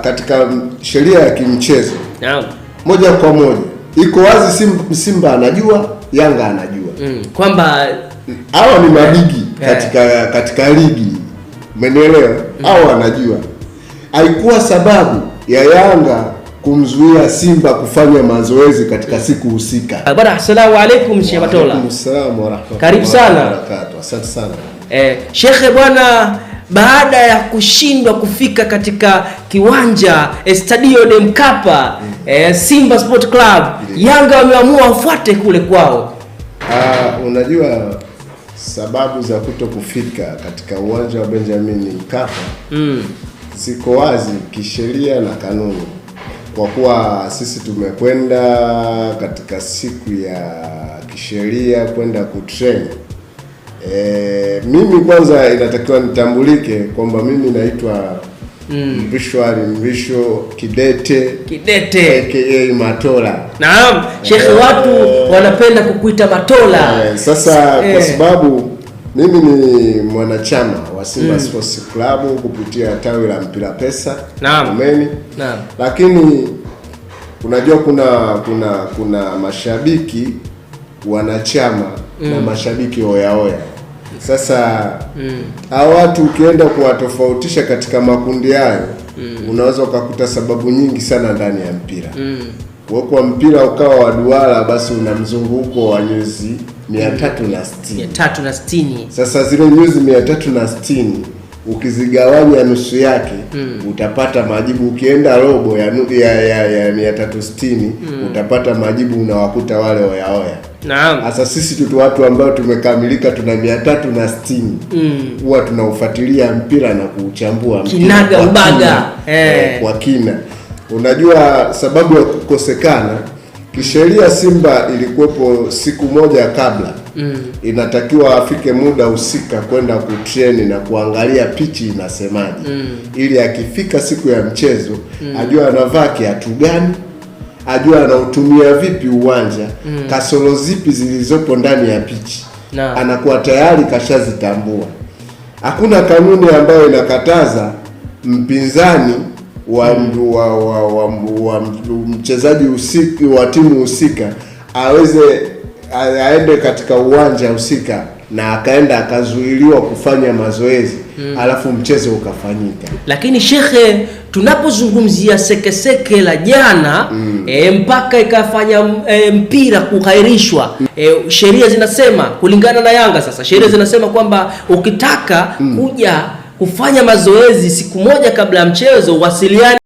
Katika sheria ya kimchezo moja kwa moja iko wazi, Simba anajua, Yanga anajua kwamba hawa ni mabigi katika ligi, umenielewa? Hao wanajua. Haikuwa sababu ya Yanga kumzuia Simba kufanya mazoezi katika siku husika. Bwana, assalamu alaykum Sheikh Matola. Wa alaykum assalam wa rahmatullahi. Karibu sana. Barakatuh. Asante sana. Sheikh bwana, baada ya kushindwa kufika katika kiwanja Stadio de Mkapa, Simba Sport Club, Yanga wameamua wafuate kule kwao. Unajua sababu za kuto kufika katika uwanja wa Benjamin Mkapa ziko wazi kisheria na kanuni, kwa kuwa sisi tumekwenda katika siku ya kisheria kwenda kutrain. Mimi kwanza inatakiwa nitambulike kwamba mimi naitwa Mrisho Kidete aka Matola. Naam, Sheikh, watu wanapenda kukuita Matola. Sasa kwa sababu mimi ni mwanachama wa Simba Sports Club kupitia tawi la mpira pesa. Naam. Naam. Lakini unajua kuna mashabiki wanachama na mashabiki oya. Sasa hao watu ukienda kuwatofautisha katika makundi hayo unaweza ukakuta sababu nyingi sana ndani ya mpira. Kwa mpira ukawa wa duara, basi una mzunguko wa nyuzi 360. Sasa zile nyuzi 360 ukizigawanya nusu yake utapata majibu. Ukienda robo ya 360 utapata majibu, unawakuta wale oya. Naam. Sasa sisi tu watu ambao tumekamilika tuna 360 huwa tunaufuatilia mpira na kuuchambua kinaga ubaga kwa kina. Unajua sababu ya kukosekana kisheria, Simba ilikuwepo siku moja kabla inatakiwa afike muda husika kwenda kutrain na kuangalia pichi inasemaje, ili akifika siku ya mchezo ajua anavaa kiatu gani, ajua anautumia vipi uwanja, kasoro zipi zilizopo ndani ya pichi, anakuwa tayari kashazitambua. Hakuna kanuni ambayo inakataza mpinzani wa mchezaji husika wa timu husika aende katika uwanja husika na akaenda akazuiliwa kufanya mazoezi alafu mchezo ukafanyika. Lakini shekhe, tunapozungumzia sekeseke la jana mpaka ikafanya mpira kuhairishwa, sheria zinasema kulingana na Yanga, sasa sheria zinasema kwamba ukitaka kuja kufanya mazoezi siku moja kabla ya mchezo, wasiliana